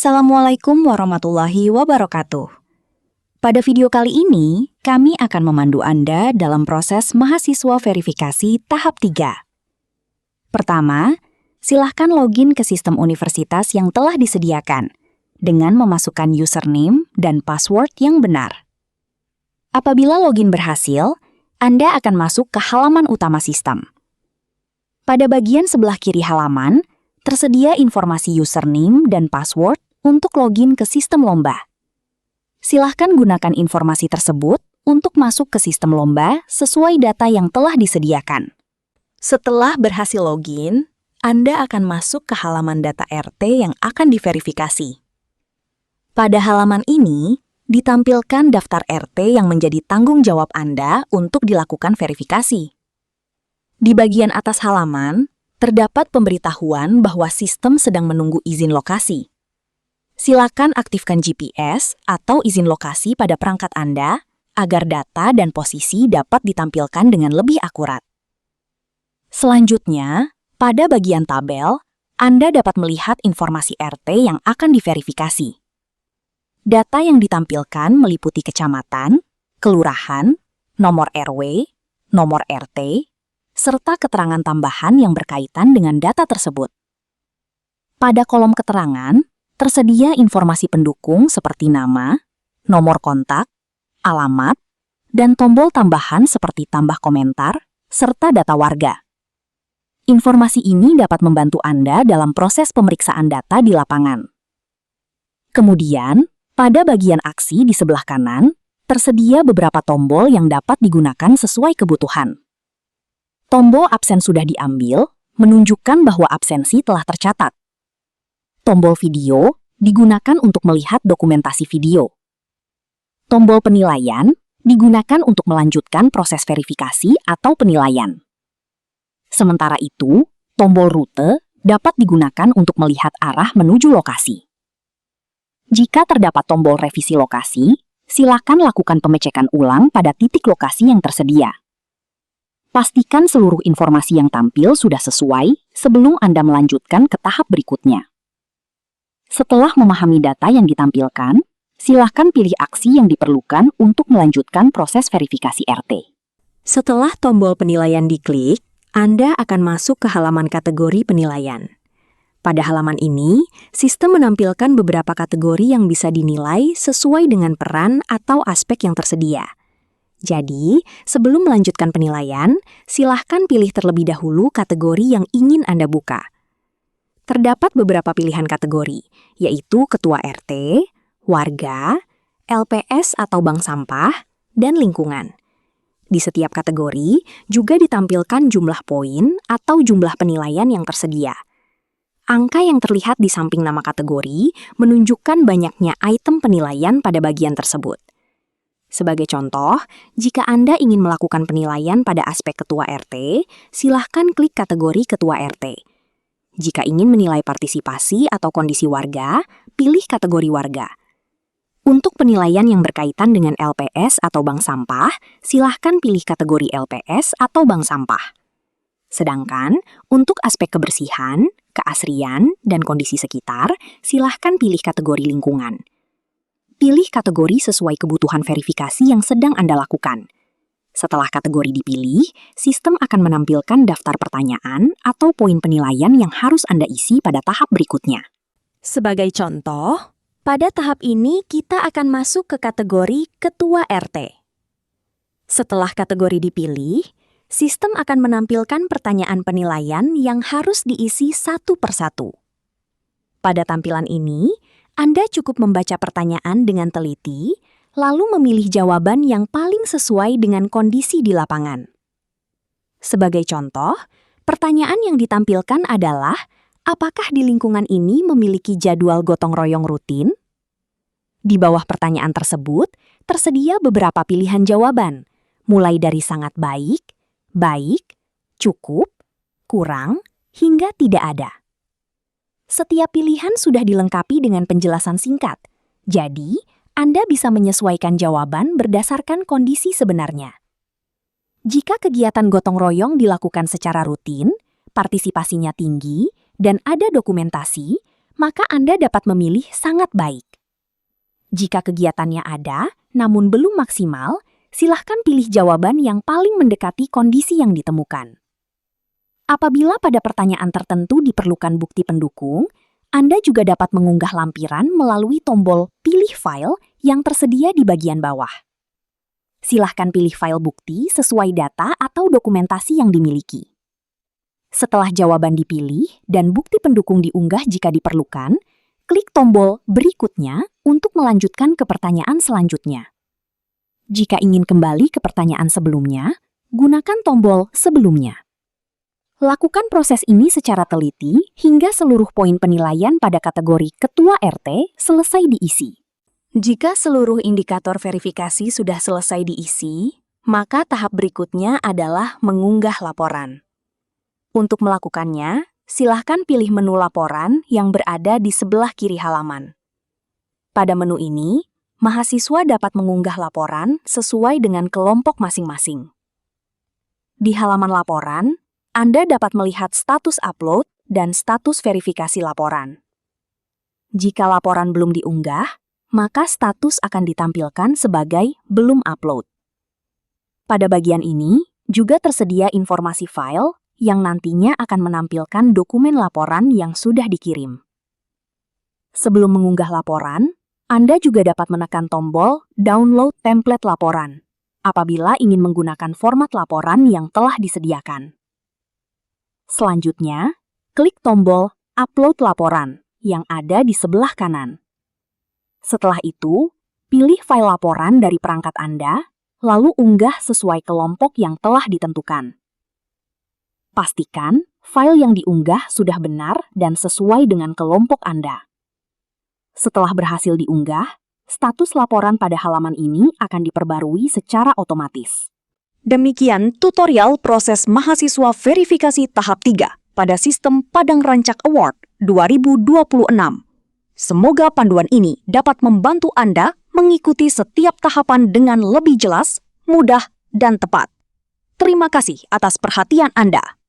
Assalamualaikum warahmatullahi wabarakatuh. Pada video kali ini, kami akan memandu Anda dalam proses mahasiswa verifikasi tahap 3. Pertama, silahkan login ke sistem universitas yang telah disediakan dengan memasukkan username dan password yang benar. Apabila login berhasil, Anda akan masuk ke halaman utama sistem. Pada bagian sebelah kiri halaman, tersedia informasi username dan password untuk login ke sistem lomba. Silahkan gunakan informasi tersebut untuk masuk ke sistem lomba sesuai data yang telah disediakan. Setelah berhasil login, Anda akan masuk ke halaman data RT yang akan diverifikasi. Pada halaman ini, ditampilkan daftar RT yang menjadi tanggung jawab Anda untuk dilakukan verifikasi. Di bagian atas halaman, terdapat pemberitahuan bahwa sistem sedang menunggu izin lokasi. Silakan aktifkan GPS atau izin lokasi pada perangkat Anda agar data dan posisi dapat ditampilkan dengan lebih akurat. Selanjutnya, pada bagian tabel, Anda dapat melihat informasi RT yang akan diverifikasi. Data yang ditampilkan meliputi kecamatan, kelurahan, nomor RW, nomor RT, serta keterangan tambahan yang berkaitan dengan data tersebut. Pada kolom keterangan, tersedia informasi pendukung seperti nama, nomor kontak, alamat, dan tombol tambahan seperti tambah komentar, serta data warga. Informasi ini dapat membantu Anda dalam proses pemeriksaan data di lapangan. Kemudian, pada bagian aksi di sebelah kanan, tersedia beberapa tombol yang dapat digunakan sesuai kebutuhan. Tombol absen sudah diambil, menunjukkan bahwa absensi telah tercatat. Tombol video digunakan untuk melihat dokumentasi video. Tombol penilaian digunakan untuk melanjutkan proses verifikasi atau penilaian. Sementara itu, tombol rute dapat digunakan untuk melihat arah menuju lokasi. Jika terdapat tombol revisi lokasi, silakan lakukan pengecekan ulang pada titik lokasi yang tersedia. Pastikan seluruh informasi yang tampil sudah sesuai sebelum Anda melanjutkan ke tahap berikutnya. Setelah memahami data yang ditampilkan, silakan pilih aksi yang diperlukan untuk melanjutkan proses verifikasi RT. Setelah tombol penilaian diklik, Anda akan masuk ke halaman kategori penilaian. Pada halaman ini, sistem menampilkan beberapa kategori yang bisa dinilai sesuai dengan peran atau aspek yang tersedia. Jadi, sebelum melanjutkan penilaian, silahkan pilih terlebih dahulu kategori yang ingin Anda buka. Terdapat beberapa pilihan kategori, yaitu Ketua RT, Warga, LPS atau Bank Sampah, dan Lingkungan. Di setiap kategori juga ditampilkan jumlah poin atau jumlah penilaian yang tersedia. Angka yang terlihat di samping nama kategori menunjukkan banyaknya item penilaian pada bagian tersebut. Sebagai contoh, jika Anda ingin melakukan penilaian pada aspek Ketua RT, silahkan klik kategori Ketua RT. Jika ingin menilai partisipasi atau kondisi warga, pilih kategori warga. Untuk penilaian yang berkaitan dengan LPS atau bank sampah, silahkan pilih kategori LPS atau bank sampah. Sedangkan, untuk aspek kebersihan, keasrian, dan kondisi sekitar, silahkan pilih kategori lingkungan. Pilih kategori sesuai kebutuhan verifikasi yang sedang Anda lakukan. Setelah kategori dipilih, sistem akan menampilkan daftar pertanyaan atau poin penilaian yang harus Anda isi pada tahap berikutnya. Sebagai contoh, pada tahap ini kita akan masuk ke kategori Ketua RT. Setelah kategori dipilih, sistem akan menampilkan pertanyaan penilaian yang harus diisi satu persatu. Pada tampilan ini, Anda cukup membaca pertanyaan dengan teliti, lalu memilih jawaban yang paling sesuai dengan kondisi di lapangan. Sebagai contoh, pertanyaan yang ditampilkan adalah, apakah di lingkungan ini memiliki jadwal gotong royong rutin? Di bawah pertanyaan tersebut, tersedia beberapa pilihan jawaban, mulai dari sangat baik, baik, cukup, kurang, hingga tidak ada. Setiap pilihan sudah dilengkapi dengan penjelasan singkat, jadi Anda bisa menyesuaikan jawaban berdasarkan kondisi sebenarnya. Jika kegiatan gotong royong dilakukan secara rutin, partisipasinya tinggi, dan ada dokumentasi, maka Anda dapat memilih sangat baik. Jika kegiatannya ada, namun belum maksimal, silahkan pilih jawaban yang paling mendekati kondisi yang ditemukan. Apabila pada pertanyaan tertentu diperlukan bukti pendukung, Anda juga dapat mengunggah lampiran melalui tombol Pilih File yang tersedia di bagian bawah. Silahkan pilih file bukti sesuai data atau dokumentasi yang dimiliki. Setelah jawaban dipilih dan bukti pendukung diunggah jika diperlukan, klik tombol Berikutnya untuk melanjutkan ke pertanyaan selanjutnya. Jika ingin kembali ke pertanyaan sebelumnya, gunakan tombol Sebelumnya. Lakukan proses ini secara teliti hingga seluruh poin penilaian pada kategori Ketua RT selesai diisi. Jika seluruh indikator verifikasi sudah selesai diisi, maka tahap berikutnya adalah mengunggah laporan. Untuk melakukannya, silahkan pilih menu laporan yang berada di sebelah kiri halaman. Pada menu ini, mahasiswa dapat mengunggah laporan sesuai dengan kelompok masing-masing. Di halaman laporan, Anda dapat melihat status upload dan status verifikasi laporan. Jika laporan belum diunggah, maka status akan ditampilkan sebagai belum upload. Pada bagian ini, juga tersedia informasi file yang nantinya akan menampilkan dokumen laporan yang sudah dikirim. Sebelum mengunggah laporan, Anda juga dapat menekan tombol Download Template Laporan apabila ingin menggunakan format laporan yang telah disediakan. Selanjutnya, klik tombol Upload Laporan yang ada di sebelah kanan. Setelah itu, pilih file laporan dari perangkat Anda, lalu unggah sesuai kelompok yang telah ditentukan. Pastikan file yang diunggah sudah benar dan sesuai dengan kelompok Anda. Setelah berhasil diunggah, status laporan pada halaman ini akan diperbarui secara otomatis. Demikian tutorial proses mahasiswa verifikasi tahap 3 pada sistem Padang Rancak Award 2026. Semoga panduan ini dapat membantu Anda mengikuti setiap tahapan dengan lebih jelas, mudah, dan tepat. Terima kasih atas perhatian Anda.